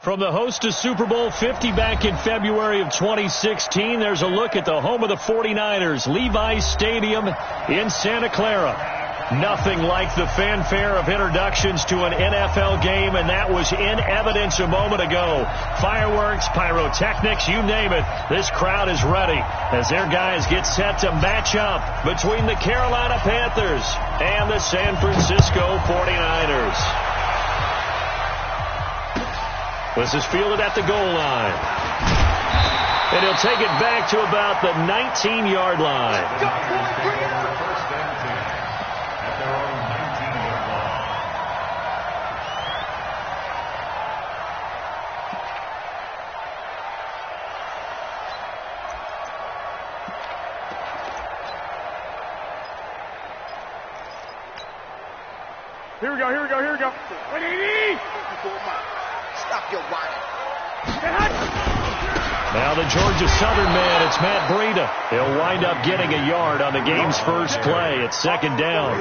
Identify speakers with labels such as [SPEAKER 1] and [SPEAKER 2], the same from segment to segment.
[SPEAKER 1] From the host to Super Bowl 50 back in February of 2016, there's a look at the home of the 49ers, Levi's Stadium in Santa Clara. Nothing like the fanfare of introductions to an NFL game, and that was in evidence a moment ago. Fireworks, pyrotechnics, you name it. This crowd is ready as their guys get set to match up between the Carolina Panthers and the San Francisco 49ers. This is fielded at the goal line. And he'll take it back to about the 19-yard line.
[SPEAKER 2] Here we go. 180! Stop your whining.
[SPEAKER 1] Now the Georgia Southern man, it's Matt Breida. He'll wind up getting a yard on the game's first play. It's second down.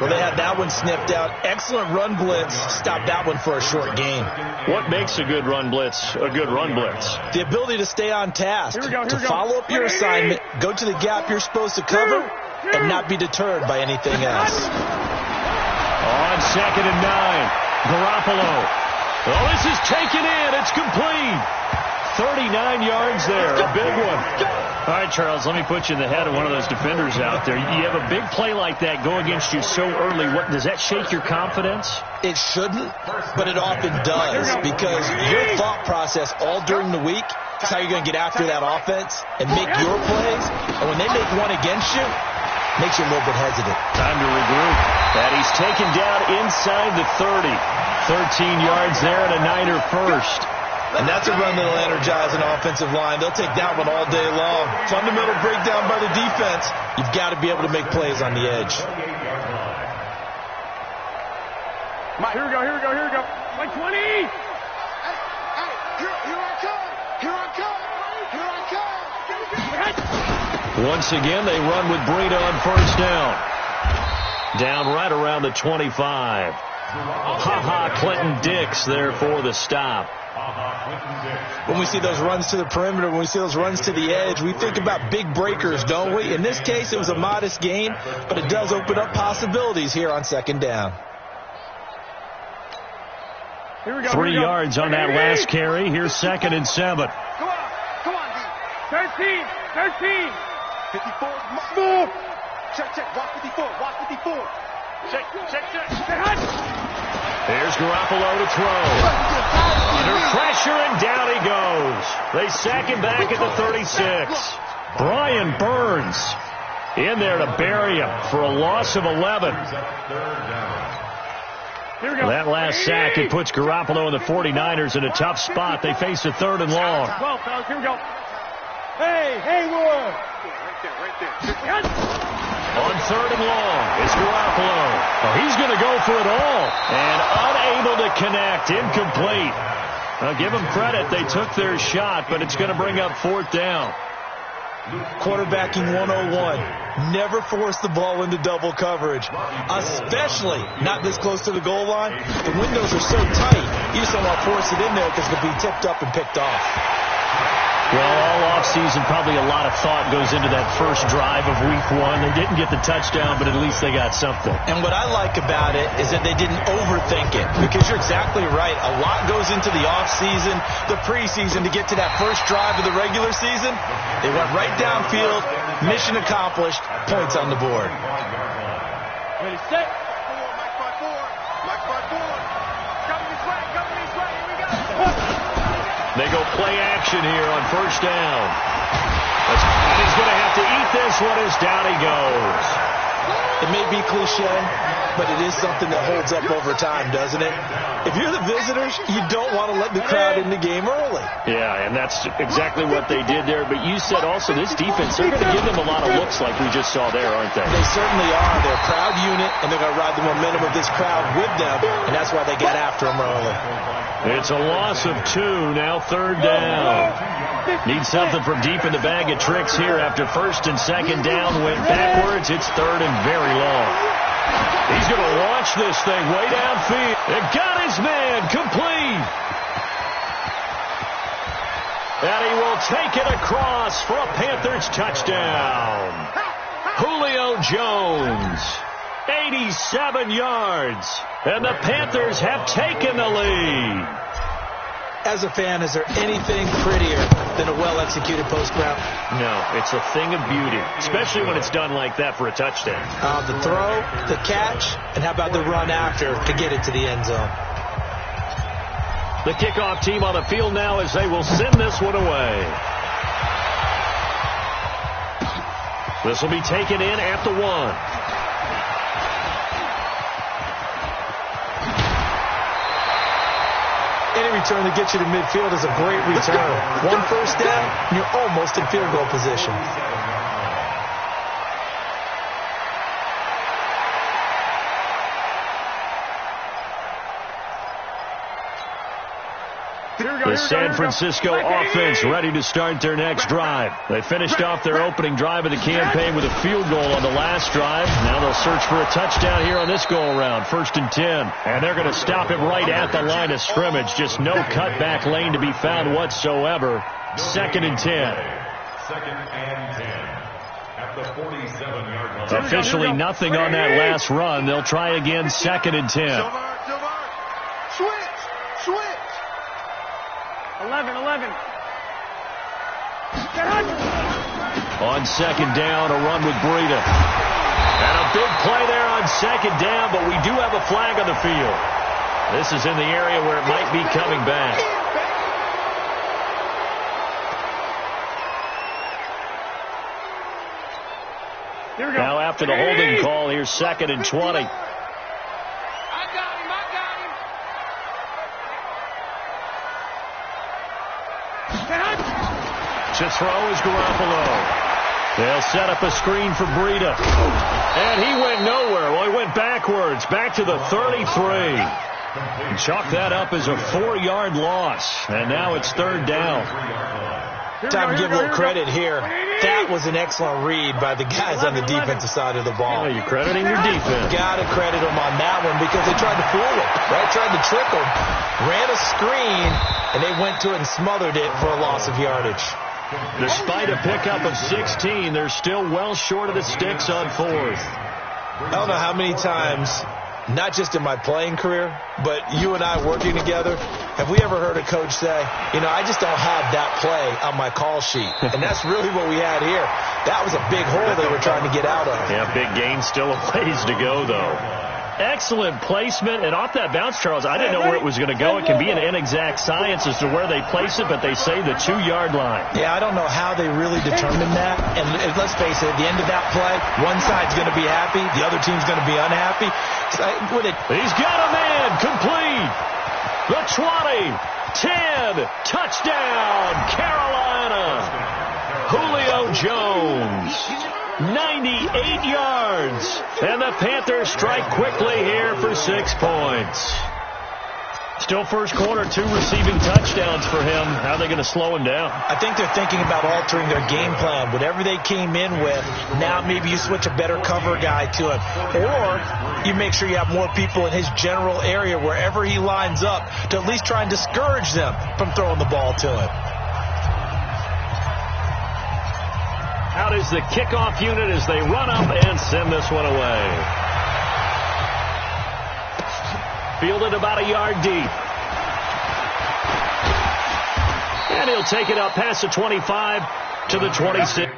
[SPEAKER 3] Well, they had that one sniffed out. Excellent run blitz. Stop that one for a short gain.
[SPEAKER 1] What makes a good run blitz a good run blitz?
[SPEAKER 3] The ability to stay on task,
[SPEAKER 2] to
[SPEAKER 3] follow up your assignment, go to the gap you're supposed to cover, and not be deterred by anything else.
[SPEAKER 1] On 2nd and 9, Garoppolo. Oh, this is taken in. It's complete. 39 yards there, a big one. All right, Charles, let me put you in the head of one of those defenders out there. You have a big play like that go against you so early. What does that shake your confidence?
[SPEAKER 3] It shouldn't, but it often does, because your thought process all during the week is how you're going to get after that offense and make your plays. And when they make one against you, makes you a little bit hesitant.
[SPEAKER 1] Time to regroup. And he's taken down inside the 30. 13 yards there and a Niner first.
[SPEAKER 3] And that's a run that'll energize an offensive line. They'll take that one all day long. Fundamental breakdown by the defense. You've got to be able to make plays on the edge.
[SPEAKER 2] Here we go. 20! Hey, here I come!
[SPEAKER 1] Once again, they run with Breida on first down. Down right around the 25. Clinton Dix there for the stop.
[SPEAKER 3] When we see those runs to the perimeter, when we see those runs to the edge, we think about big breakers, don't we? In this case, it was a modest gain, but it does open up possibilities here on second down.
[SPEAKER 2] Here we go.
[SPEAKER 1] 3 yards on that last carry. Here's 2nd and 7.
[SPEAKER 2] Come on, D. 13. 54. Move. Check. Watch 54. Check.
[SPEAKER 1] Here's Garoppolo to throw. Under pressure, and down he goes. They sack him back at the 36. Brian Burns in there to bury him for a loss of 11. That last sack, it puts Garoppolo and the 49ers in a tough spot. They face a 3rd and long.
[SPEAKER 2] 12, fellas, here we go. Hey, Haywood! Right there.
[SPEAKER 1] On 3rd and long, it's Garoppolo. Oh, he's going to go for it all. And unable to connect. Incomplete. I'll give them credit. They took their shot, but it's going to bring up 4th down.
[SPEAKER 3] Quarterbacking 101. Never force the ball into double coverage, especially not this close to the goal line. The windows are so tight, you just don't want to force it in there because it'll be tipped up and picked off.
[SPEAKER 1] Well, all offseason, probably a lot of thought goes into that first drive of week 1. They didn't get the touchdown, but at least they got something.
[SPEAKER 3] And what I like about it is that they didn't overthink it, because you're exactly right. A lot goes into the offseason, the preseason, to get to that first drive of the regular season. They went right downfield, mission accomplished, points on the board.
[SPEAKER 2] Ready, set. Mike 5-4. Coming this way. Here we go.
[SPEAKER 1] They go play action here on first down. And he's going to have to eat this one as down he goes.
[SPEAKER 3] It may be cliche, but it is something that holds up over time, doesn't it? If you're the visitors, you don't want to let the crowd in the game early.
[SPEAKER 1] Yeah, and that's exactly what they did there. But you said also this defense, they're going to give them a lot of looks like we just saw there, aren't they?
[SPEAKER 3] They certainly are. They're a proud unit, and they're going to ride the momentum of this crowd with them, and that's why they get after them early.
[SPEAKER 1] It's a loss of 2, now 3rd down. Need something from deep in the bag of tricks here after 1st and 2nd down. Went backwards. It's 3rd and very long. He's going to launch this thing way downfield. It got his man complete. And he will take it across for a Panthers touchdown. Julio Jones, 87 yards. And the Panthers have taken the lead.
[SPEAKER 3] As a fan, is there anything prettier than a well-executed post route?
[SPEAKER 1] No, it's a thing of beauty, especially when it's done like that for a touchdown.
[SPEAKER 3] The throw, the catch, and how about the run after to get it to the end zone?
[SPEAKER 1] The kickoff team on the field now as they will send this one away. This will be taken in at the 1.
[SPEAKER 3] Any return that gets you to midfield is a great return. One first down, and you're almost in field goal position.
[SPEAKER 1] The San Francisco offense ready to start their next drive. They finished off their opening drive of the campaign with a field goal on the last drive. Now they'll search for a touchdown here on this go-around, 1st and 10. And they're going to stop it right at the line of scrimmage. Just no cutback lane to be found whatsoever. 2nd and 10.
[SPEAKER 4] 2nd and 10. At the 47-yard line.
[SPEAKER 1] Officially nothing on that last run. They'll try again, 2nd and 10.
[SPEAKER 2] Switch. 11.
[SPEAKER 1] On 2nd down, a run with Breida. And a big play there on 2nd down, but we do have a flag on the field. This is in the area where it might be coming back. Now after the holding call, here's 2nd and 20. To throw is Garoppolo. They'll set up a screen for Breida. And he went nowhere. Well, he went backwards, back to the 33. And chalk that up as a 4-yard loss. And now it's 3rd down.
[SPEAKER 3] Time to give a little credit here. That was an excellent read by the guys on the defensive side of the ball.
[SPEAKER 1] Well, you're crediting your defense.
[SPEAKER 3] Got to credit them on that one because they tried to fool him, right? Tried to trick him. Ran a screen, and they went to it and smothered it for a loss of yardage.
[SPEAKER 1] Despite a pickup of 16, they're still well short of the sticks on 4th.
[SPEAKER 3] I don't know how many times, not just in my playing career, but you and I working together, have we ever heard a coach say, I just don't have that play on my call sheet. And that's really what we had here. That was a big hole they were trying to get out of.
[SPEAKER 1] Yeah, big gain, still a ways to go, though. Excellent placement, and off that bounce, Charles, I didn't know where it was going to go. It can be an inexact science as to where they place it, but they say the 2-yard line.
[SPEAKER 3] Yeah, I don't know how they really determined that. And let's face it, at the end of that play, one side's going to be happy, the other team's going to be unhappy.
[SPEAKER 1] He's got a man, complete. The 20, 10, touchdown, Carolina. Julio Jones. 98 yards. And the Panthers strike quickly here for 6 points. Still first quarter, 2 receiving touchdowns for him. How are they going to slow him down?
[SPEAKER 3] I think they're thinking about altering their game plan. Whatever they came in with, now maybe you switch a better cover guy to it. Or you make sure you have more people in his general area wherever he lines up to at least try and discourage them from throwing the ball to him.
[SPEAKER 1] Out is the kickoff unit as they run up and send this one away. Fielded about a yard deep. And he'll take it up past the 25 to the 26.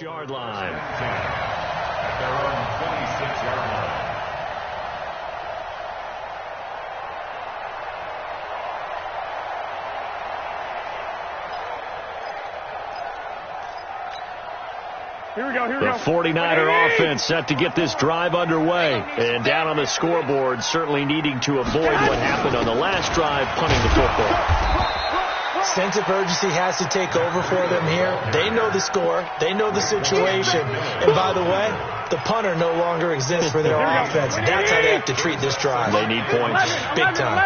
[SPEAKER 1] Yard line.
[SPEAKER 4] At their own 26-yard line.
[SPEAKER 2] Here we go.
[SPEAKER 1] The 49er offense set to get this drive underway. And down on the scoreboard, certainly needing to avoid what happened on the last drive, punting the football.
[SPEAKER 3] Sense of urgency has to take over for them here. They know the score. They know the situation. And by the way, the punter no longer exists for their offense. That's how they have to treat this drive.
[SPEAKER 1] They need points.
[SPEAKER 3] Big time.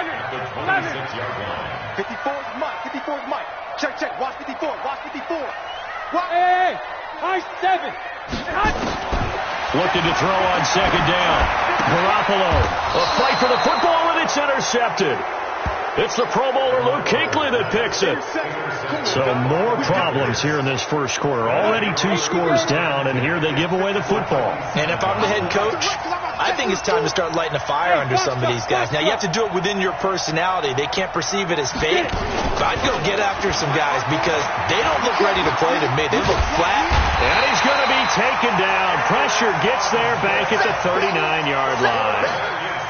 [SPEAKER 2] 54 is Mike. 54 is Mike. Check, check. Watch 54. Watch 54. Hey, high 7.
[SPEAKER 1] Looking to throw on second down. Garoppolo. A fight for the football, and it's intercepted. It's the Pro Bowler Luke Kuechly that picks it. So more problems here in this first quarter. Already 2 scores down, and here they give away the football.
[SPEAKER 3] And if I'm the head coach, I think it's time to start lighting a fire under some of these guys. Now, you have to do it within your personality. They can't perceive it as fake. But I'd go get after some guys because they don't look ready to play to me. They look flat.
[SPEAKER 1] And he's going to be taken down. Pressure gets there back at the 39-yard line.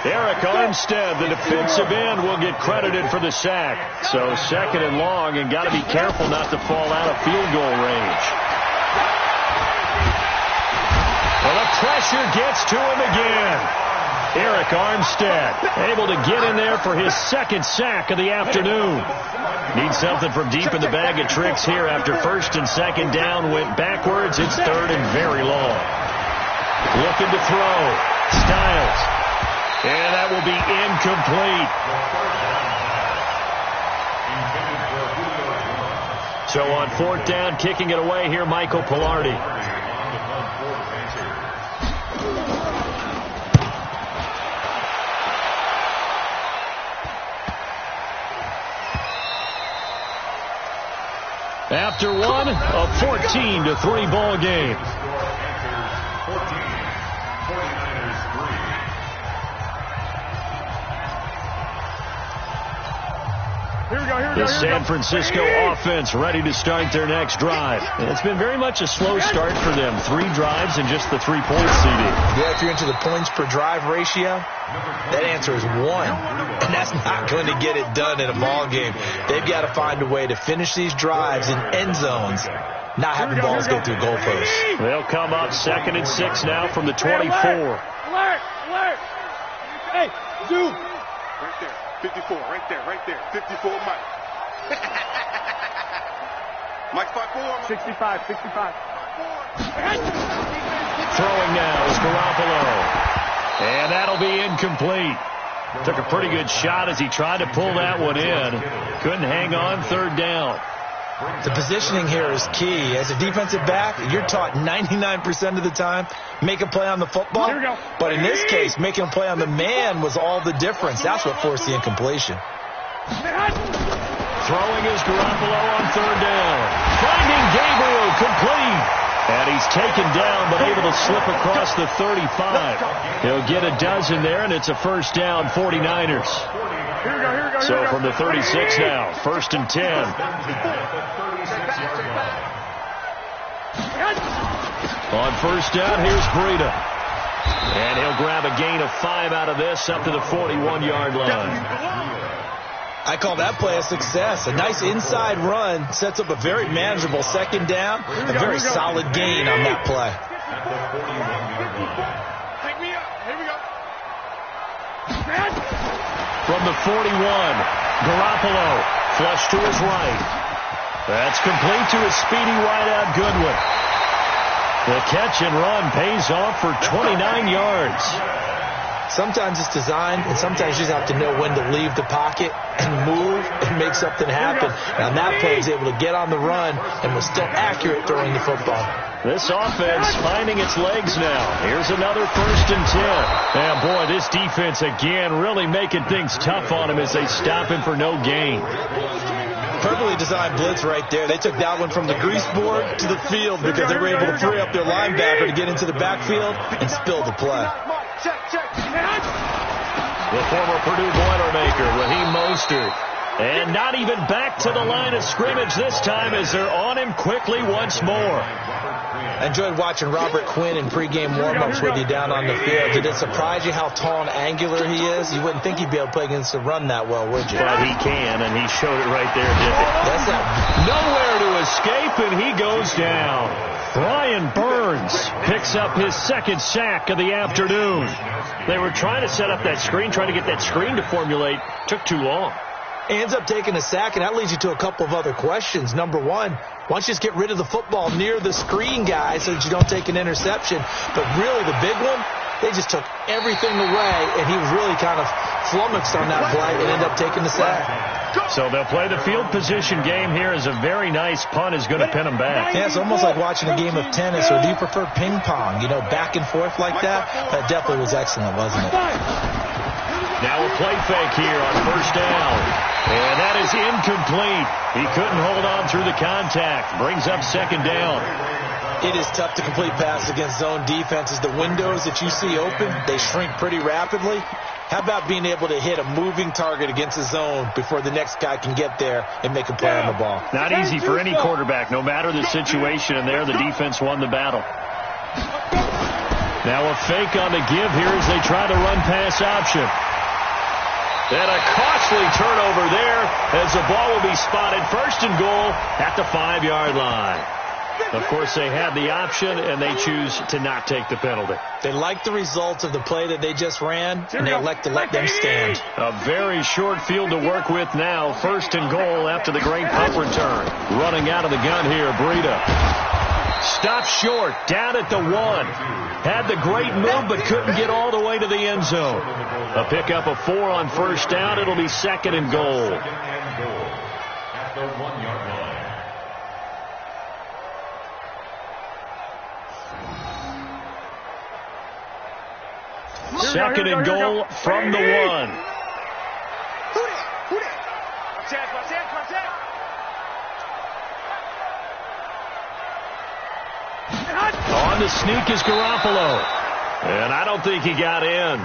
[SPEAKER 1] Eric Armstead, the defensive end, will get credited for the sack. So second and long, and got to be careful not to fall out of field goal range. Well, the pressure gets to him again. Eric Armstead able to get in there for his second sack of the afternoon. Needs something from deep in the bag of tricks here after first and second down went backwards. It's third and very long. Looking to throw. Styles. And that will be incomplete. So on fourth down, kicking it away here, Michael Pilardi. After one, a 14-3 ball game. The San Francisco offense ready to start their next drive. And it's been very much a slow start for them. 3 drives and just the 3-point CD.
[SPEAKER 3] Yeah, if you're into the points per drive ratio, that answer is 1. And that's not going to get it done in a ball game. They've got to find a way to finish these drives in end zones, not having balls go through goalposts.
[SPEAKER 1] They'll come up 2nd and 6 now from the 24.
[SPEAKER 2] Alert! Alert! Hey, zoom! Right there. 54, right there. 54, Mike. Mike 5-4. 65.
[SPEAKER 1] Throwing now is Garoppolo. And that'll be incomplete. Took a pretty good shot as he tried to pull that one in. Couldn't hang on third down.
[SPEAKER 3] The positioning here is key. As a defensive back, you're taught 99% of the time, make a play on the football. But in this case, making a play on the man was all the difference. That's what forced the incompletion.
[SPEAKER 1] Throwing is Garoppolo on third down. Finding Gabriel complete. And he's taken down, but able to slip across the 35. He'll get a dozen there, and it's a first down, 49ers. So from the 36 now, 1st and 10. On first down, here's Breida. And he'll grab a gain of 5 out of this up to the 41-yard line.
[SPEAKER 3] I call that play a success. A nice inside run sets up a very manageable second down. A very solid gain on that play.
[SPEAKER 2] Take me up. Here we go.
[SPEAKER 1] From the 41, Garoppolo, flush to his right. That's complete to his speedy wideout Goodwin. The catch and run pays off for 29 yards.
[SPEAKER 3] Sometimes it's designed, and sometimes you just have to know when to leave the pocket and move and make something happen. Now, that play is able to get on the run and was still accurate throwing the football.
[SPEAKER 1] This offense finding its legs now. Here's another 1st and 10. And, boy, this defense, again, really making things tough on him as they stop him for no gain.
[SPEAKER 3] Perfectly designed blitz right there. They took that one from the grease board to the field because they were able to free up their linebacker to get into the backfield and spill the play.
[SPEAKER 1] The former Purdue Boilermaker, Raheem Mostert. And not even back to the line of scrimmage this time as they're on him quickly once more.
[SPEAKER 3] I enjoyed watching Robert Quinn in pregame warm-ups with you down on the field. Did it surprise you how tall and angular he is? You wouldn't think he'd be able to play against the run that well, would you?
[SPEAKER 1] But he can, and he showed it right there, didn't he?
[SPEAKER 3] That's not
[SPEAKER 1] nowhere to escape, and he goes down. Brian Burns picks up his 2nd sack of the afternoon. They were trying to set up that screen, trying to get that screen to formulate. Took too long.
[SPEAKER 3] He ends up taking a sack, and that leads you to a couple of other questions. Number one, why don't you just get rid of the football near the screen guy so that you don't take an interception? But really, the big one, they just took everything away, and he was really kind of flummoxed on that play and ended up taking the sack.
[SPEAKER 1] So they'll play the field position game here as a very nice punt is going to pin them back.
[SPEAKER 3] Yeah, it's almost like watching a game of tennis, or do you prefer ping pong? You know, back and forth like that? That definitely was excellent, wasn't it?
[SPEAKER 1] Now a play fake here on first down. And that is incomplete. He couldn't hold on through the contact. Brings up second down.
[SPEAKER 3] It is tough to complete passes against zone defenses. The windows that you see open, they shrink pretty rapidly. How about being able to hit a moving target against a zone before the next guy can get there and make a play on the ball?
[SPEAKER 1] Not easy for any quarterback, no matter the situation. And there, the defense won the battle. Now a fake on the give here as they try to run pass option. And a costly turnover there as the ball will be spotted first and goal at the 5-yard line. Of course, they had the option, and they choose to not take the penalty.
[SPEAKER 3] They like the results of the play that they just ran, and they elect to let them stand.
[SPEAKER 1] A very short field to work with now. First and goal after the great punt return. Running out of the gun here, Breida. Stopped short, down at the 1. Had the great move, but couldn't get all the way to the end zone. A pickup of 4 on first down. It'll be second and goal.
[SPEAKER 4] At the 1-yard line.
[SPEAKER 1] Second and goal from the 1. On the sneak is Garoppolo. And I don't think he got in.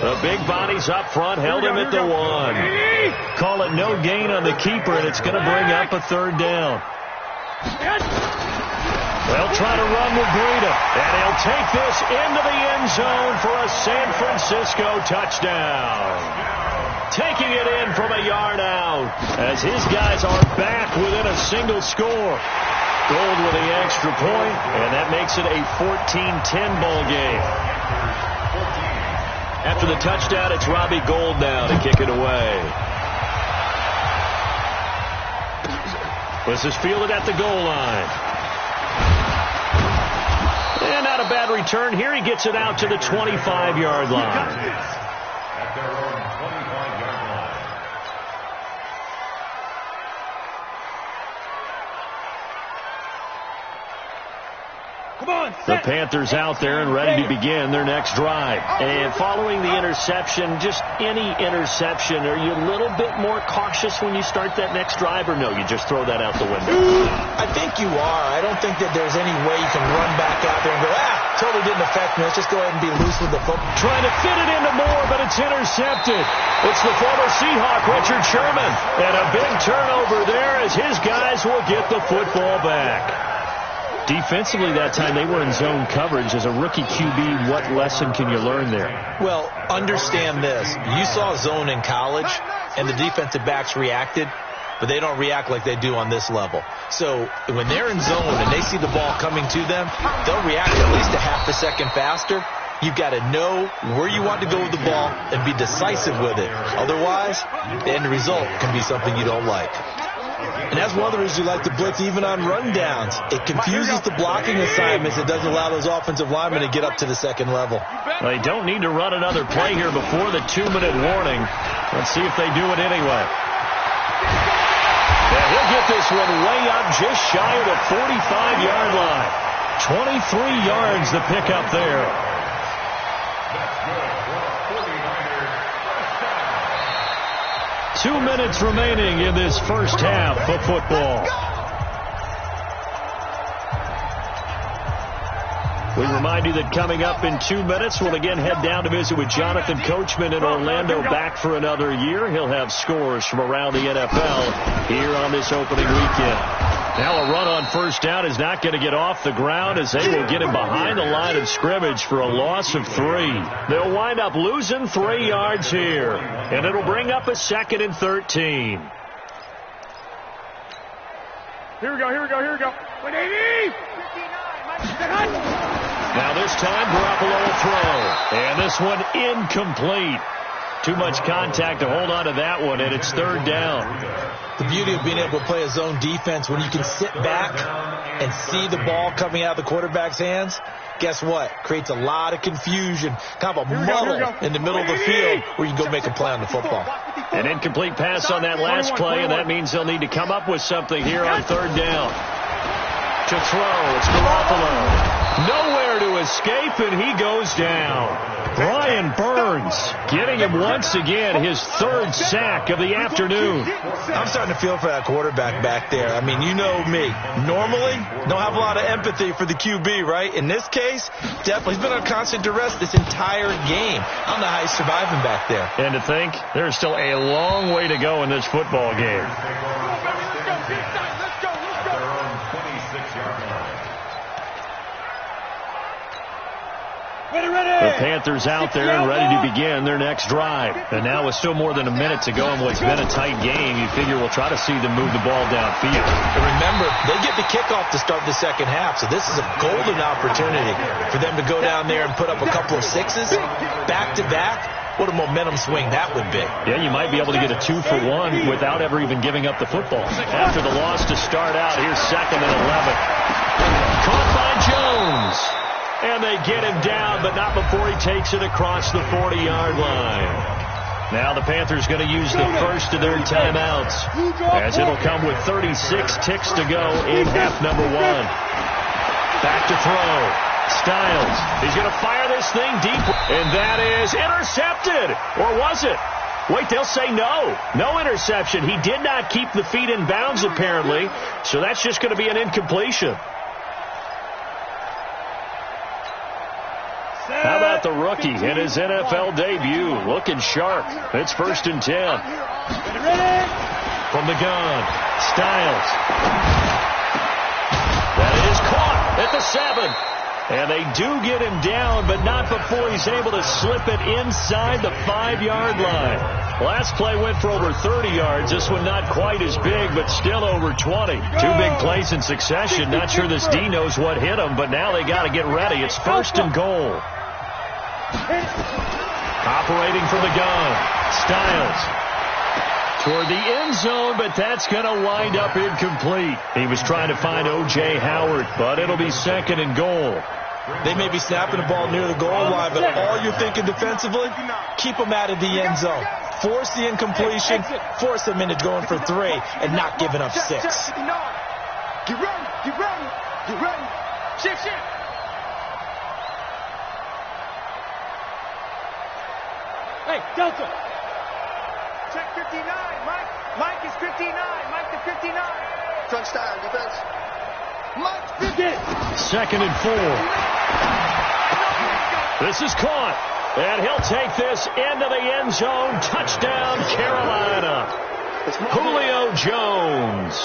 [SPEAKER 1] The big bodies up front held him at the 1. Call it no gain on the keeper, and it's going to bring up a third down. They'll try to run with Breida, and he'll take this into the end zone for a San Francisco touchdown. Taking it in from a yard out as his guys are back within a single score. Gold with the extra point, and that makes it a 14-10 ball game. After the touchdown, it's Robbie Gould now to kick it away. This is fielded at the goal line. And not a bad return here. He gets it out to the 25-yard line.
[SPEAKER 4] At their own 25-yard line.
[SPEAKER 2] Come on,
[SPEAKER 1] The Panthers out there and ready to begin their next drive. And following the interception, just any interception, are you a little bit more cautious when you start that next drive, or no, you just throw that out the window?
[SPEAKER 3] I think you are. I don't think that there's any way you can run back out there and go, totally didn't affect me. Let's just go ahead and be loose with the football.
[SPEAKER 1] Trying to fit it into Moore, but it's intercepted. It's the former Seahawk, Richard Sherman. And a big turnover there as his guys will get the football back. Defensively that time, they were in zone coverage. As a rookie QB, what lesson can you learn there?
[SPEAKER 3] Well, understand this. You saw zone in college, and the defensive backs reacted, but they don't react like they do on this level. So when they're in zone and they see the ball coming to them, they'll react at least a half a second faster. You've got to know where you want to go with the ball and be decisive with it. Otherwise, the end result can be something you don't like. And that's one of the reasons you like to blitz even on rundowns. It confuses the blocking assignments. It doesn't allow those offensive linemen to get up to the second level.
[SPEAKER 1] They don't need to run another play here before the 2-minute warning. Let's see if they do it anyway. And he'll get this one way up just shy of the 45-yard line. 23 yards the pickup there. 2 minutes remaining in this first half of football. We remind you that coming up in 2 minutes, we'll again head down to visit with Jonathan Coachman in Orlando, back for another year. He'll have scores from around the NFL here on this opening weekend. Now a run on first down is not going to get off the ground as they will get him behind the line of scrimmage for a loss of 3. They'll wind up losing 3 yards here, and it'll bring up a 2nd and 13.
[SPEAKER 2] Here we go.
[SPEAKER 1] Now this time, Garoppolo will throw. And this one incomplete. Too much contact to hold on to that one, and it's third down.
[SPEAKER 3] The beauty of being able to play a zone defense when you can sit back and see the ball coming out of the quarterback's hands, guess what? Creates a lot of confusion, kind of a muddle in the middle of the field where you can go make a play on the football.
[SPEAKER 1] An incomplete pass on that last play, and that means they'll need to come up with something here on third down. To throw, it's Garoppolo. Nowhere to escape, and he goes down. Brian Burns getting him once again his third sack of the afternoon.
[SPEAKER 3] I'm starting to feel for that quarterback back there. I mean, you know me. Normally, don't have a lot of empathy for the QB, right? In this case, definitely. He's been on constant duress this entire game. I don't know how he's surviving back there.
[SPEAKER 1] And to think, there's still a long way to go in this football game. The Panthers out there and ready to begin their next drive. And now with still more than a minute to go in what's been a tight game, you figure we'll try to see them move the ball downfield.
[SPEAKER 3] And remember, they get the kickoff to start the second half, so this is a golden opportunity for them to go down there and put up a couple of sixes back-to-back. What a momentum swing that would be.
[SPEAKER 1] Yeah, you might be able to get a 2-for-1 without ever even giving up the football. After the loss to start out, here's 2nd and 11. Caught by Jones. And they get him down, but not before he takes it across the 40-yard line. Now the Panthers going to use the first of their timeouts, as it'll come with 36 ticks to go in half number 1. Back to throw. Styles. He's going to fire this thing deep, and that is intercepted. Or was it? Wait, they'll say no. No interception. He did not keep the feet in bounds, apparently, so that's just going to be an incompletion. How about the rookie in his NFL debut? Looking sharp. It's 1st and 10. From the gun. Styles. That is caught at the 7. And they do get him down, but not before he's able to slip it inside the 5-yard line. Last play went for over 30 yards. This one not quite as big, but still over 20. 2 big plays in succession. Not sure this D knows what hit him, but now they got to get ready. It's 1st and goal. Operating from the gun. Styles. Toward the end zone, but that's going to wind up incomplete. He was trying to find O.J. Howard, but it'll be 2nd and goal.
[SPEAKER 3] They may be snapping the ball near the goal line, but all you're thinking defensively, keep them out of the end zone. Force the incompletion, force them into going for 3, and not giving up 6.
[SPEAKER 2] Get ready, get ready, get ready. Shift. Hey, Delta. Check 59, Mike. Mike is 59. Mike to 59. Touchdown, defense. Mike 50.
[SPEAKER 1] 2nd and 4. This is caught. And he'll take this into the end zone. Touchdown, Carolina. Julio Jones.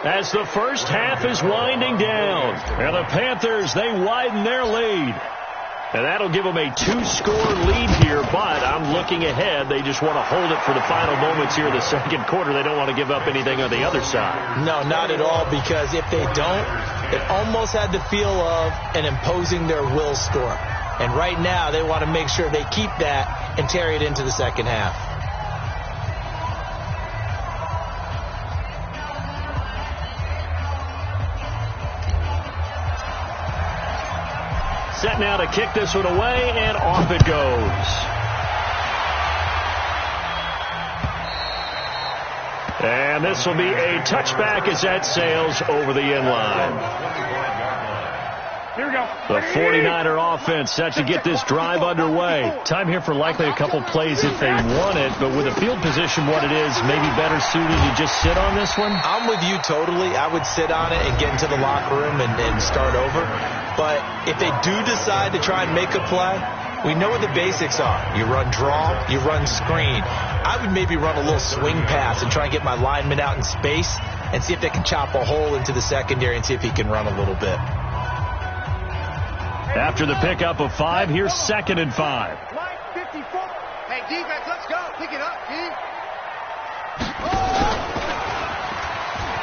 [SPEAKER 1] As the first half is winding down. And the Panthers, they widen their lead. And that'll give them a 2-score lead here, but I'm looking ahead. They just want to hold it for the final moments here in the second quarter. They don't want to give up anything on the other side.
[SPEAKER 3] No, not at all, because if they don't, it almost had the feel of an imposing their will score. And right now, they want to make sure they keep that and carry it into the second half.
[SPEAKER 1] Set now to kick this one away, and off it goes. And this will be a touchback as that sails over the end line.
[SPEAKER 2] Here we go.
[SPEAKER 1] The 49er offense set to get this drive underway. Time here for likely a couple plays if they want it, but with a field position what it is, maybe better suited to just sit on this one?
[SPEAKER 3] I'm with you totally. I would sit on it and get into the locker room and start over. But if they do decide to try and make a play, we know what the basics are. You run draw, you run screen. I would maybe run a little swing pass and try and get my lineman out in space and see if they can chop a hole into the secondary and see if he can run a little bit.
[SPEAKER 1] After the pickup of 5, here's 2nd and 5.
[SPEAKER 2] Mike 54. Hey, defense, let's go. Pick it up, D.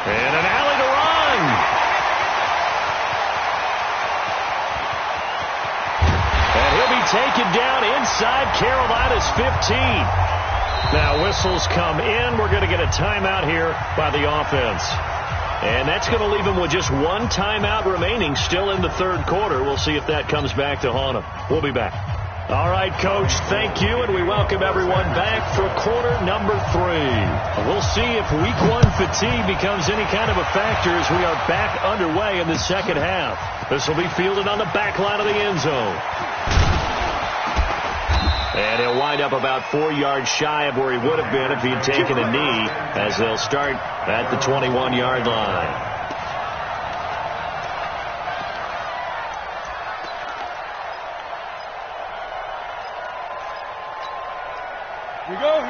[SPEAKER 1] And an alley to run. And he'll be taken down inside Carolina's 15. Now whistles come in. We're going to get a timeout here by the offense. And that's going to leave them with just one timeout remaining still in the third quarter. We'll see if that comes back to haunt them. We'll be back. All right, Coach, thank you, and we welcome everyone back for quarter number 3. We'll see if Week 1 fatigue becomes any kind of a factor as we are back underway in the second half. This will be fielded on the back line of the end zone. And he'll wind up about 4 yards shy of where he would have been if he had taken a knee, as they'll start at the 21-yard line.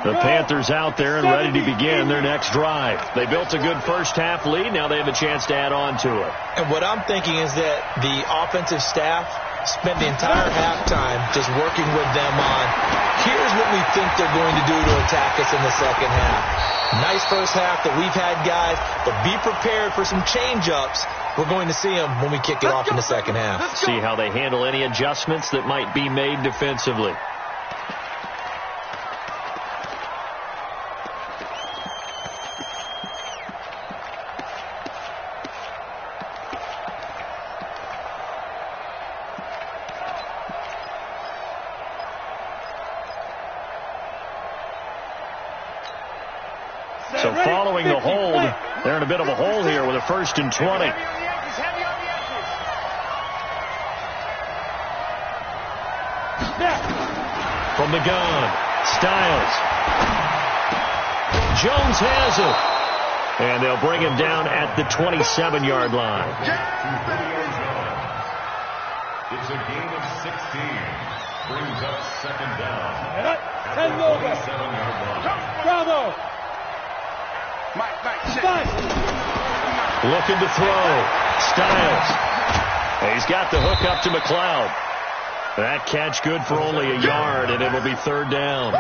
[SPEAKER 1] The Panthers out there and ready to begin their next drive. They built a good first half lead. Now they have a chance to add on to it.
[SPEAKER 3] And what I'm thinking is that the offensive staff spent the entire halftime just working with them on, here's what we think they're going to do to attack us in the second half. Nice first half that we've had, guys, but be prepared for some change-ups. We're going to see them when we kick it off in the second half.
[SPEAKER 1] See how they handle any adjustments that might be made defensively. So following the hold, they're in a bit of a hole here with a 1st and 20. From the gun, Styles. Jones has it. And they'll bring him down at the 27-yard line.
[SPEAKER 4] It's a gain of 16. Brings up second down at the 27-yard line.
[SPEAKER 2] Bravo!
[SPEAKER 1] Looking to throw. Styles. He's got the hook up to McLeod. That catch good for only a yard, and it'll be 3rd down.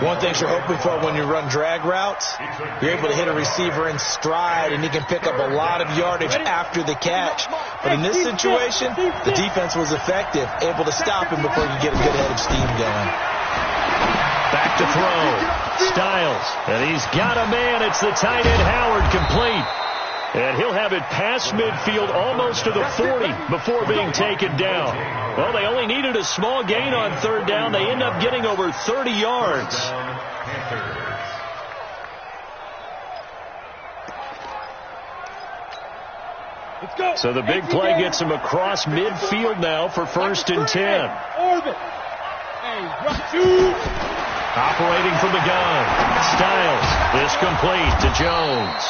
[SPEAKER 3] One thing you're hoping for when you run drag routes, you're able to hit a receiver in stride, and he can pick up a lot of yardage after the catch. But in this situation, the defense was effective, able to stop him before you get a good head of steam going.
[SPEAKER 1] Back to throw. Styles. And he's got a man. It's the tight end Howard, complete. And he'll have it past midfield almost to the 40 before being taken down. Well, they only needed a small gain on 3rd down. They end up getting over 30 yards. So the big play gets him across midfield now for 1st and 10. Operating from the gun. Styles. This complete to Jones.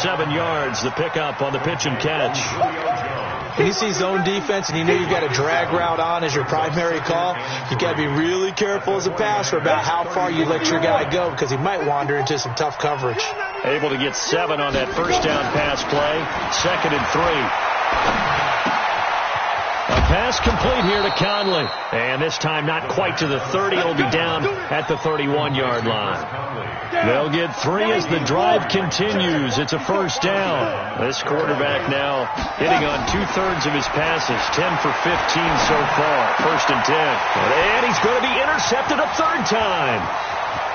[SPEAKER 1] 7 yards, the pickup on the pitch and catch.
[SPEAKER 3] When you see zone defense and you know you've got a drag route on as your primary call, you've got to be really careful as a passer about how far you let your guy go because he might wander into some tough coverage.
[SPEAKER 1] Able to get 7 on that 1st down pass play. 2nd and 3. A pass complete here to Conley. And this time not quite to the 30. It'll be down at the 31-yard line. They'll get 3 as the drive continues. It's a 1st down. This quarterback now hitting on 2/3 of his passes. 10 for 15 so far. 1st and 10. And he's going to be intercepted a 3rd time.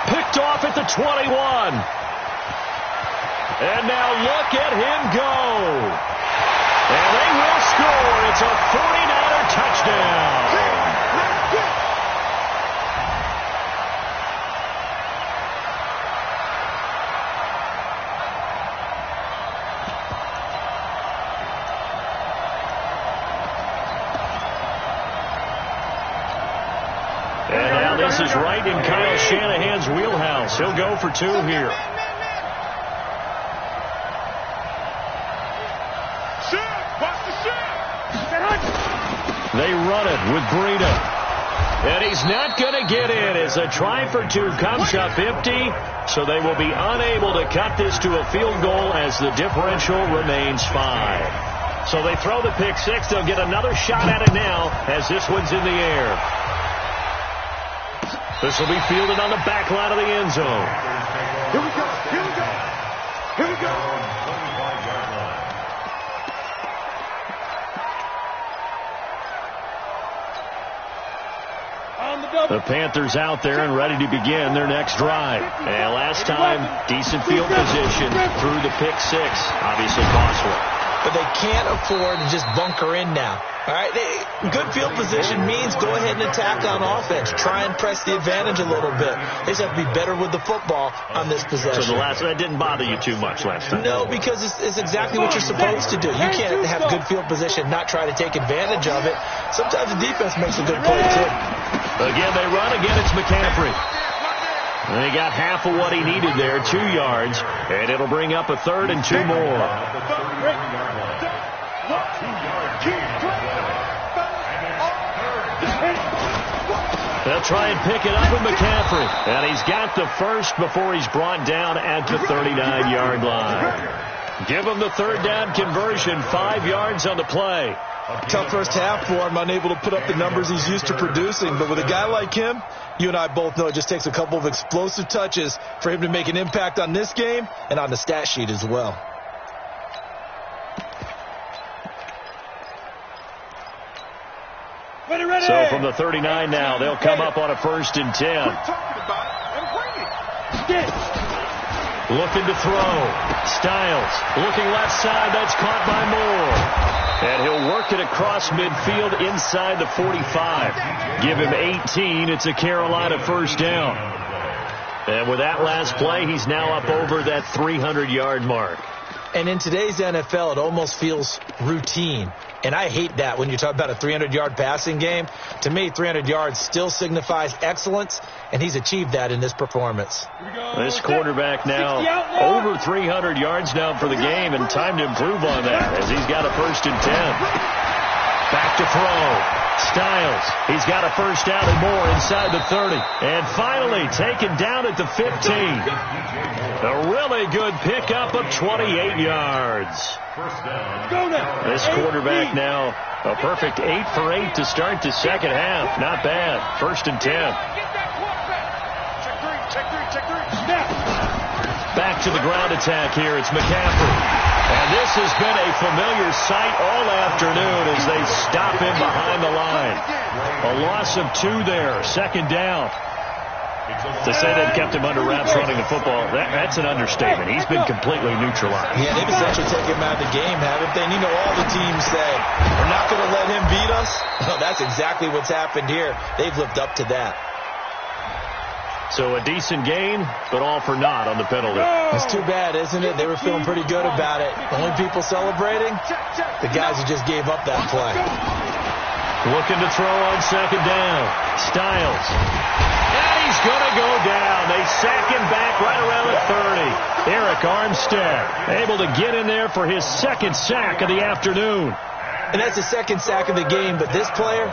[SPEAKER 1] Picked off at the 21. And now look at him go. And they will score. It's a 49er touchdown. And now this is right in Kyle Shanahan's wheelhouse. He'll go for 2 here. They run it with Breida. And he's not going to get in as a try for 2 comes to 50. So they will be unable to cut this to a field goal as the differential remains 5. So they throw the pick 6. They'll get another shot at it now as this one's in the air. This will be fielded on the back line of the end zone.
[SPEAKER 2] Here we go. Here we go. Here we go.
[SPEAKER 1] The Panthers out there and ready to begin their next drive. And last time, decent field position through the pick six. Obviously costly.
[SPEAKER 3] But they can't afford to just bunker in now. All right, good field position means go ahead and attack on offense. Try and press the advantage a little bit. They just have to be better with the football on this possession.
[SPEAKER 1] So that didn't bother you too much last time?
[SPEAKER 3] No, because it's exactly what you're supposed to do. You can't have good field position and not try to take advantage of it. Sometimes the defense makes a good play, too.
[SPEAKER 1] Again, they run. Again, it's McCaffrey. And he got half of what he needed there, 2 yards, and it'll bring up a 3rd and 2 more. They'll try and pick it up with McCaffrey, and he's got the first before he's brought down at the 39-yard line. Give him the 3rd down conversion, 5 yards on the play.
[SPEAKER 3] Tough first half for him, unable to put up the numbers he's used to producing. But with a guy like him, you and I both know it just takes a couple of explosive touches for him to make an impact on this game and on the stat sheet as well.
[SPEAKER 1] So from the 39 now, they'll come up on a 1st and 10. Looking to throw. Styles looking left side. That's caught by Moore. And he'll work it across midfield inside the 45. Give him 18. It's a Carolina 1st down. And with that last play, he's now up over that 300-yard mark.
[SPEAKER 3] And in today's NFL, it almost feels routine. And I hate that when you talk about a 300-yard passing game. To me, 300 yards still signifies excellence, and he's achieved that in this performance.
[SPEAKER 1] This quarterback now over 300 yards now for the game, and time to improve on that as he's got a 1st and 10. Back to throw. Styles, he's got a 1st down and more inside the 30. And finally taken down at the 15. A really good pickup of 28 yards. This quarterback now a perfect 8 for 8 to start the second half. Not bad. 1st and 10. Back to the ground attack here. It's McCaffrey. And this has been a familiar sight all afternoon as they stop him behind the line. A loss of 2 there. 2nd down. To say they've kept him under wraps running the football, that's an understatement. He's been completely neutralized.
[SPEAKER 3] Yeah, they've essentially taken him out of the game, haven't they? And you know all the teams say, we're not going to let him beat us. Well, that's exactly what's happened here. They've lived up to that.
[SPEAKER 1] So a decent game, but all for naught on the penalty.
[SPEAKER 3] It's too bad, isn't it? They were feeling pretty good about it. The only people celebrating, the guys who just gave up that play.
[SPEAKER 1] Looking to throw on 2nd down. Styles. And he's going to go down. They sack him back right around the 30. Eric Armstead able to get in there for his 2nd sack of the afternoon.
[SPEAKER 3] And that's the 2nd sack of the game, but this player,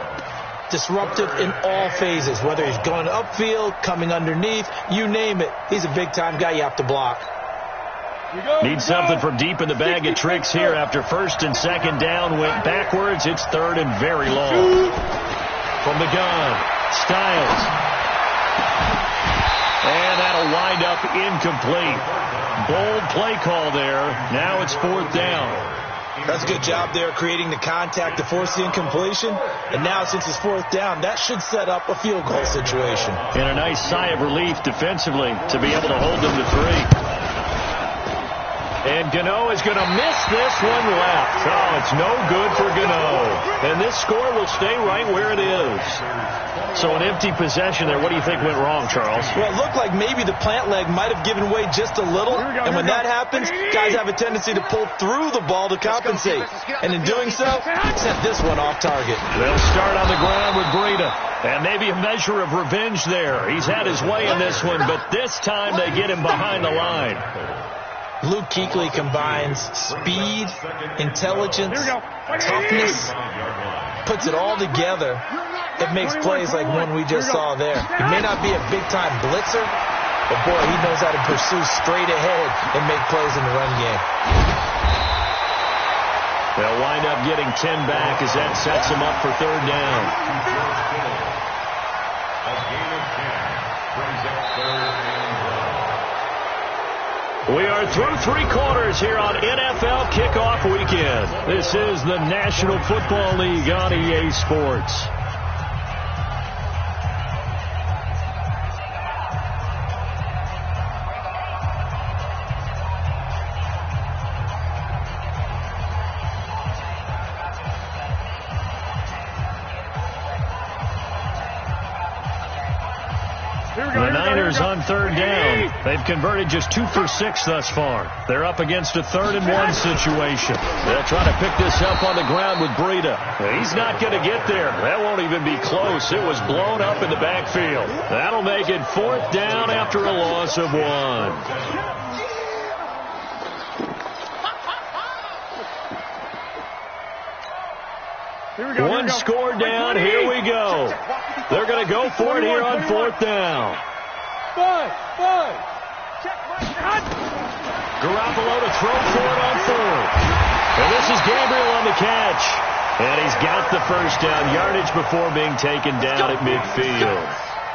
[SPEAKER 3] disruptive in all phases, whether he's going upfield, coming underneath, you name it. He's a big-time guy you have to block.
[SPEAKER 1] Need something from deep in the bag of tricks here after 1st and 2nd down. Went backwards. It's 3rd and very long. From the gun, Styles. And that'll wind up incomplete. Bold play call there. Now it's 4th down.
[SPEAKER 3] That's a good job there creating the contact to force the incompletion. And now since it's 4th down, that should set up a field goal situation.
[SPEAKER 1] And a nice sigh of relief defensively to be able to hold them to 3. And Gano is going to miss this one left. Oh, it's no good for Gano. And this score will stay right where it is. So an empty possession there. What do you think went wrong, Charles?
[SPEAKER 3] Well, it looked like maybe the plant leg might have given way just a little. And when that happens, guys have a tendency to pull through the ball to compensate. And in doing so, sent this one off target.
[SPEAKER 1] They'll start on the ground with Breida. And maybe a measure of revenge there. He's had his way in this one, but this time they get him behind the line.
[SPEAKER 3] Luke Kuechly combines speed, intelligence, toughness, puts it all together. It makes plays like one we just saw there. He may not be a big-time blitzer, but, boy, he knows how to pursue straight ahead and make plays in the run game.
[SPEAKER 1] They'll wind up getting 10 back as that sets them up for 3rd down.
[SPEAKER 4] A gain of 10 brings up 3rd and 1.
[SPEAKER 1] We are through 3 quarters here on NFL Kickoff Weekend. This is the National Football League on EA Sports. The Niners on third down. They've converted just 2 for 6 thus far. They're up against a 3rd-and-1 situation. They'll try to pick this up on the ground with Breida. He's not going to get there. That won't even be close. It was blown up in the backfield. That'll make it 4th down after a loss of 1. One score down. Here we go. They're going to go for it here on 4th down. Garoppolo to throw for it on 4th. And this is Gabriel on the catch. And he's got the first down yardage before being taken down at midfield.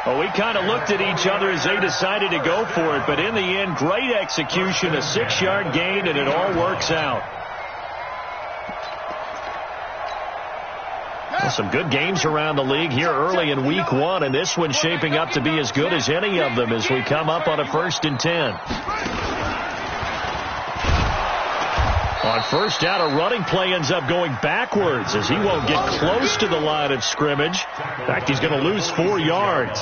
[SPEAKER 1] Well, we kind of looked at each other as they decided to go for it. But in the end, great execution, a 6-yard gain, and it all works out. Well, some good games around the league here early in week 1, and this one's shaping up to be as good as any of them as we come up on a 1st and 10. On 1st down, a running play ends up going backwards as he won't get close to the line of scrimmage. In fact, he's going to lose 4 yards.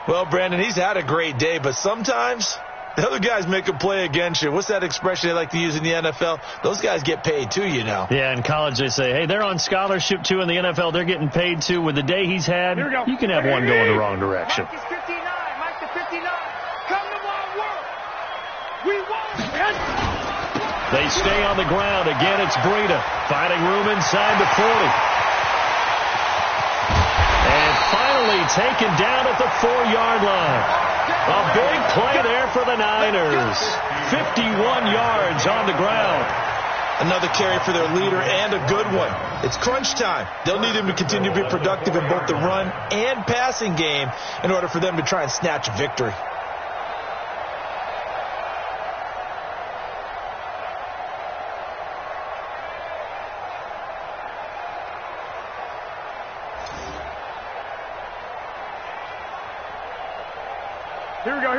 [SPEAKER 3] Well, Brandon, he's had a great day, but sometimes the other guys make a play against you. What's that expression they like to use in the NFL? Those guys get paid too, you know.
[SPEAKER 1] Yeah, in college they say, hey, they're on scholarship too. In the NFL, they're getting paid too. With the day he's had, you can have one go in the wrong direction.
[SPEAKER 2] Mike is 59. Mike to 59. Come to Wild World. We won.
[SPEAKER 1] They stay on the ground. Again, it's Breida. Finding room inside the 40. And finally taken down at the 4-yard line. A big play there for the Niners. 51 yards on the ground.
[SPEAKER 3] Another carry for their leader and a good one. It's crunch time. They'll need him to continue to be productive in both the run and passing game in order for them to try and snatch a victory.
[SPEAKER 2] Here we go.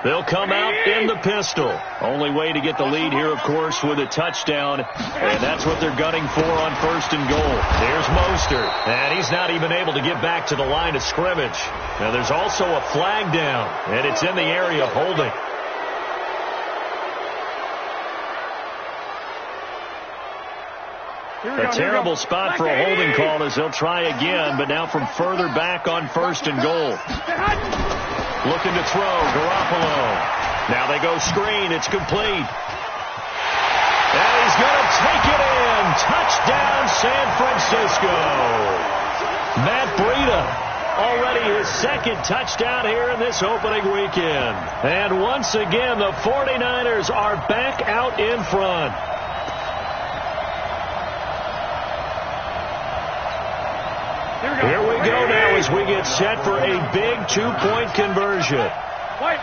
[SPEAKER 1] They'll come out in the pistol. Only way to get the lead here, of course, with a touchdown. And that's what they're gunning for on 1st and goal. There's Mostert. And he's not even able to get back to the line of scrimmage. Now, there's also a flag down. And it's in the area of holding. A terrible spot for a holding call as they'll try again. But now from further back on 1st and goal. Looking to throw, Garoppolo. Now they go screen. It's complete. And he's going to take it in. Touchdown, San Francisco. Matt Breida, already his 2nd touchdown here in this opening weekend. And once again, the 49ers are back out in front. Here we go now as we get set for a big 2-point conversion.
[SPEAKER 2] White.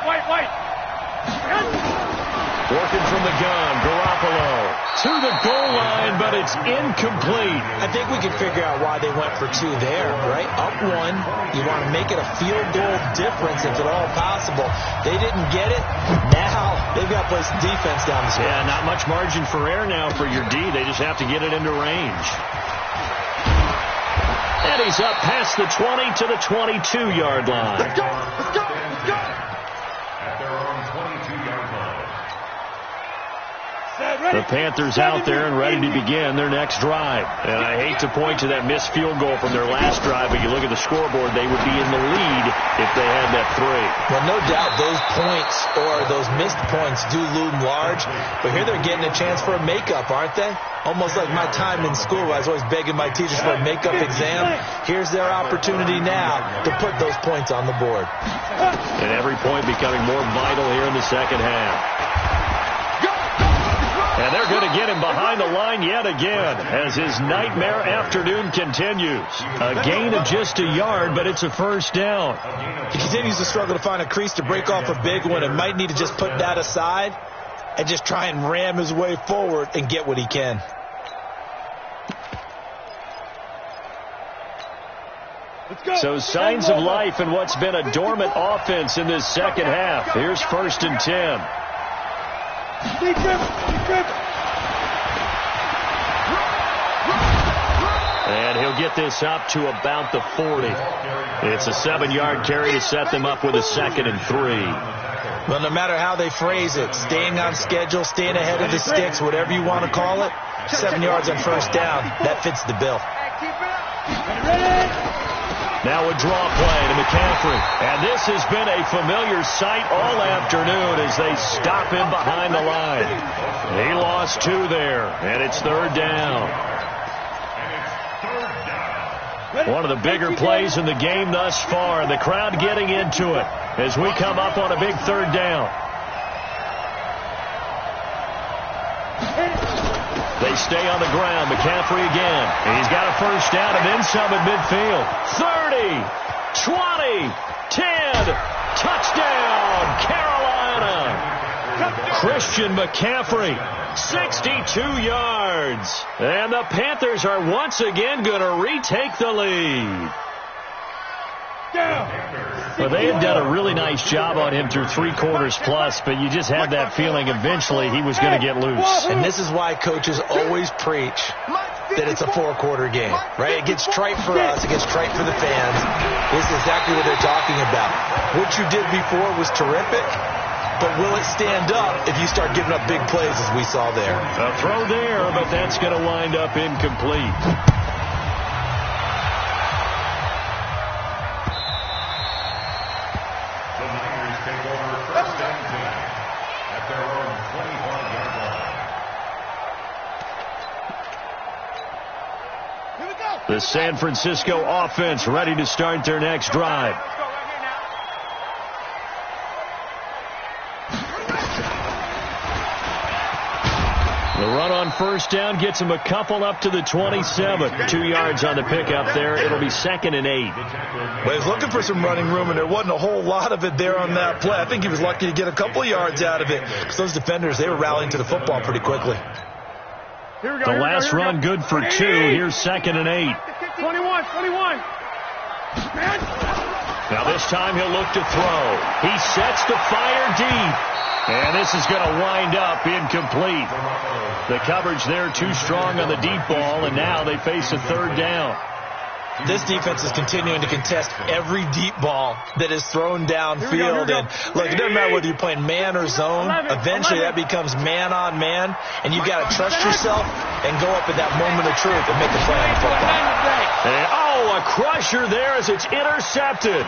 [SPEAKER 1] Working from the gun, Garoppolo to the goal line, but it's incomplete.
[SPEAKER 3] I think we can figure out why they went for 2 there, right? Up 1, you want to make it a field goal difference if at all possible. They didn't get it. Now they've got to play some defense down the stretch.
[SPEAKER 1] Yeah, not much margin for error now for your D. They just have to get it into range. And he's up past the 20 to the 22-yard line.
[SPEAKER 2] Let's go.
[SPEAKER 4] At their own 22-yard line.
[SPEAKER 1] The Panthers out there and ready to begin their next drive. And I hate to point to that missed field goal from their last drive, but you look at the scoreboard, they would be in the lead if they had that 3.
[SPEAKER 3] Well, no doubt those points or those missed points do loom large, but here they're getting a chance for a makeup, aren't they? Almost like my time in school, I was always begging my teachers for a makeup exam. Here's their opportunity now to put those points on the board.
[SPEAKER 1] And every point becoming more vital here in the second half. And they're going to get him behind the line yet again as his nightmare afternoon continues. A gain of just a yard, but it's a 1st down.
[SPEAKER 3] He continues to struggle to find a crease to break off a big one and might need to just put that aside and just try and ram his way forward and get what he can.
[SPEAKER 1] So signs of life in what's been a dormant offense in this second half. Here's 1st and 10. And And he'll get this up to about the 40. It's a 7-yard carry to set them up with a 2nd and 3.
[SPEAKER 3] Well, no matter how they phrase it, staying on schedule, staying ahead of the sticks, whatever you want to call it, 7 yards on first down, that fits the bill.
[SPEAKER 1] Now a draw play to McCaffrey. And this has been a familiar sight all afternoon as they stop him behind the line. He lost 2 there, and it's 3rd down. One of the bigger plays in the game thus far, and the crowd getting into it as we come up on a big 3rd down. They stay on the ground. McCaffrey again. He's got a first down and then some at midfield. 30, 20, 10. Touchdown, Carolina. Christian McCaffrey, 62 yards. And the Panthers are once again going to retake the lead. Well, they had done a really nice job on him through 3 quarters plus, but you just had that feeling eventually he was going to get loose.
[SPEAKER 3] And this is why coaches always preach that it's a 4-quarter game, right? It gets trite for us. It gets trite for the fans. This is exactly what they're talking about. What you did before was terrific, but will it stand up if you start giving up big plays as we saw there?
[SPEAKER 1] A throw there, but that's going to wind up incomplete. The San Francisco offense ready to start their next drive. The run on first down gets him a couple up to the 27. 2 yards on the pickup there. It'll be 2nd and 8.
[SPEAKER 3] Well, he's looking for some running room, and there wasn't a whole lot of it there on that play. I think he was lucky to get a couple of yards out of it because those defenders, they were rallying to the football pretty quickly.
[SPEAKER 1] The last run good for 2. Here's 2nd and 8.
[SPEAKER 2] 21.
[SPEAKER 1] Now this time he'll look to throw. He sets to fire deep. And this is going to wind up incomplete. The coverage there too strong on the deep ball, and now they face a 3rd down.
[SPEAKER 3] This defense is continuing to contest every deep ball that is thrown downfield. And look, it doesn't matter whether you're playing man or zone. Eventually that becomes man on man, and you've got to trust yourself and go up at that moment of truth and make the play on the football.
[SPEAKER 1] And, a crusher there as it's intercepted.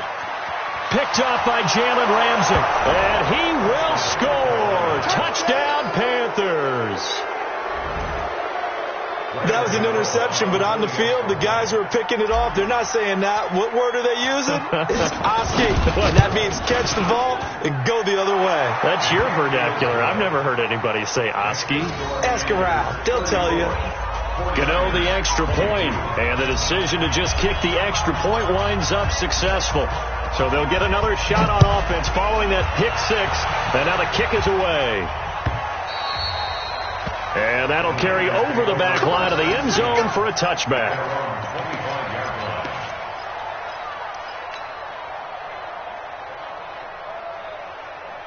[SPEAKER 1] Picked off by Jalen Ramsey. And he will score. Touchdown, Panthers.
[SPEAKER 3] That was an interception, but on the field, the guys who are picking it off, they're not saying that. What word are they using? It's Oski. And that means catch the ball and go the other way.
[SPEAKER 1] That's your vernacular. I've never heard anybody say Oski.
[SPEAKER 3] Ask around. They'll tell you.
[SPEAKER 1] Gano the extra point, and the decision to just kick the extra point winds up successful. So they'll get another shot on offense following that pick 6, and now the kick is away. And that'll carry over the back line of the end zone for a touchback.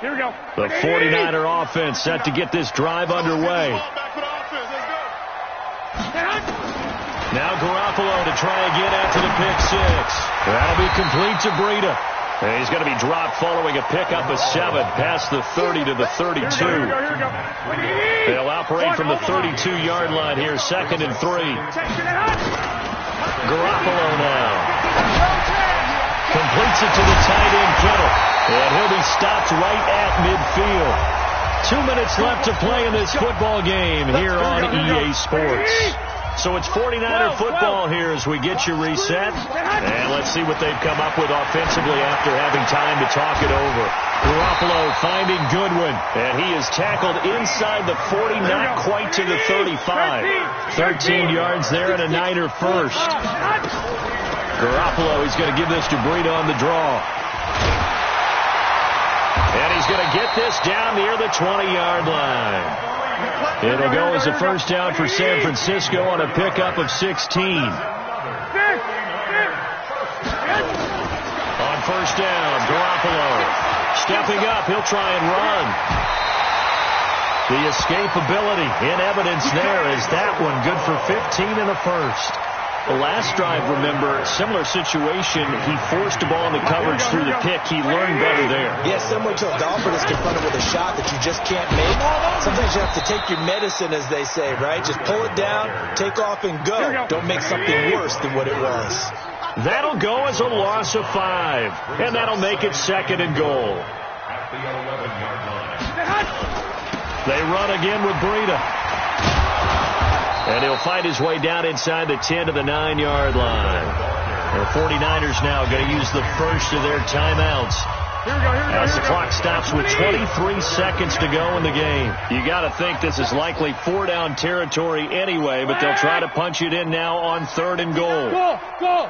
[SPEAKER 2] Here we go.
[SPEAKER 1] The 49er offense set to get this drive underway. Now Garoppolo to try again after the pick 6. That'll be complete to Breida. And he's going to be dropped following a pickup of 7 past the 30 to the 32. They'll operate from the 32-yard line here, 2nd and 3. Garoppolo now. Completes it to the tight end, Kittle. And he'll be stopped right at midfield. 2 minutes left to play in this football game here on EA Sports. So it's 49er football here as we get you reset. And let's see what they've come up with offensively after having time to talk it over. Garoppolo finding Goodwin. And he is tackled inside the 40, not quite to the 35. 13 yards there and a Niner first. Garoppolo, he's going to give this to Breida on the draw. And he's going to get this down near the 20-yard line. It'll go as a first down for San Francisco on a pickup of 16. On first down, Garoppolo stepping up. He'll try and run. The escapability in evidence there is that one good for 15 in the first. The last drive, remember, similar situation. He forced the ball into coverage through the pick. He learned better there.
[SPEAKER 3] Yeah, similar to a golfer that's confronted with a shot that you just can't make. Sometimes you have to take your medicine, as they say, right? Just pull it down, take off, and go. Don't make something worse than what it was.
[SPEAKER 1] That'll go as a loss of 5, and that'll make it 2nd and goal.
[SPEAKER 4] At the 11-yard line.
[SPEAKER 1] They run again with Breida. And he'll find his way down inside the 10 to the 9-yard line. The 49ers now going to use the first of their timeouts as the clock stops with 23 seconds to go in the game. You got to think this is likely 4-down territory anyway, but they'll try to punch it in now on 3rd and goal.
[SPEAKER 2] Go.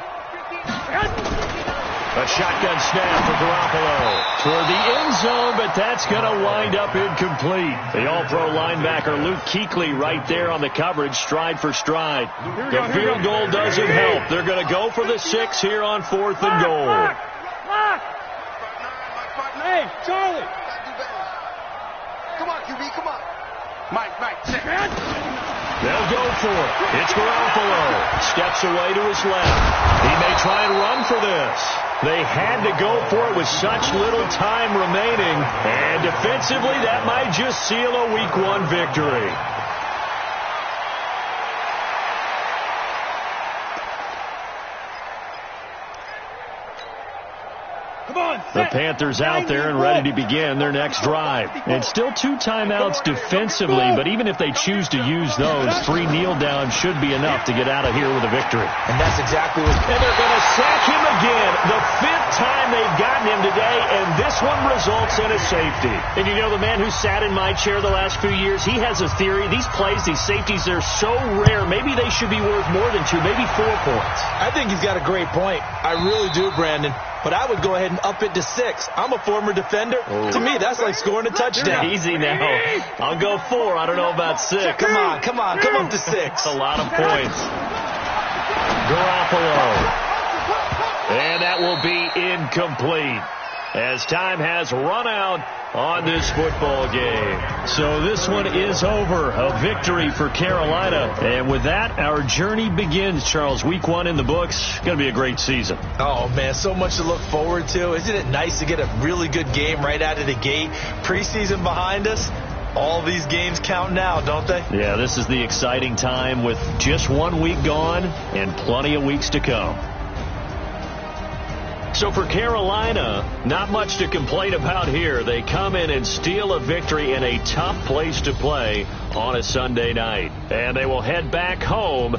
[SPEAKER 1] A shotgun snap for Garoppolo toward the end zone, but that's going to wind up incomplete. The all-pro linebacker Luke Kuechly right there on the coverage, stride for stride. The field goal doesn't help. They're going to go for the 6 here on 4th and goal.
[SPEAKER 2] Hey, Charlie.
[SPEAKER 5] Come on, QB, come on.
[SPEAKER 2] Mike, sit.
[SPEAKER 1] They'll go for it. It's Garoppolo. Steps away to his left. He may try and run for this. They had to go for it with such little time remaining. And defensively, that might just seal a Week 1 victory. The Panthers out there and ready to begin their next drive. And still 2 timeouts defensively, but even if they choose to use those, 3 kneel downs should be enough to get out of here with a victory.
[SPEAKER 3] And that's exactly what...
[SPEAKER 1] And they're going to sack him again. The 5th time they've gotten him today, and this one results in a safety. And you know, the man who sat in my chair the last few years, he has a theory. These plays, these safeties, they're so rare. Maybe they should be worth more than 2, maybe 4 points.
[SPEAKER 3] I think he's got a great point. I really do, Brandon. But I would go ahead and up it to 6. I'm a former defender. Oh. To me, that's like scoring a touchdown.
[SPEAKER 1] Easy now. I'll go 4. I don't know about 6.
[SPEAKER 3] Come on. Come up to 6.
[SPEAKER 1] A lot of points. Garoppolo. And that will be incomplete, as time has run out on this football game. So this one is over. A victory for Carolina. And with that, our journey begins, Charles. Week 1 in the books. Going to be a great season.
[SPEAKER 3] Oh, man, so much to look forward to. Isn't it nice to get a really good game right out of the gate? Preseason behind us. All these games count now, don't they?
[SPEAKER 1] Yeah, this is the exciting time with just 1 week gone and plenty of weeks to come. So for Carolina, not much to complain about here. They come in and steal a victory in a tough place to play on a Sunday night. And they will head back home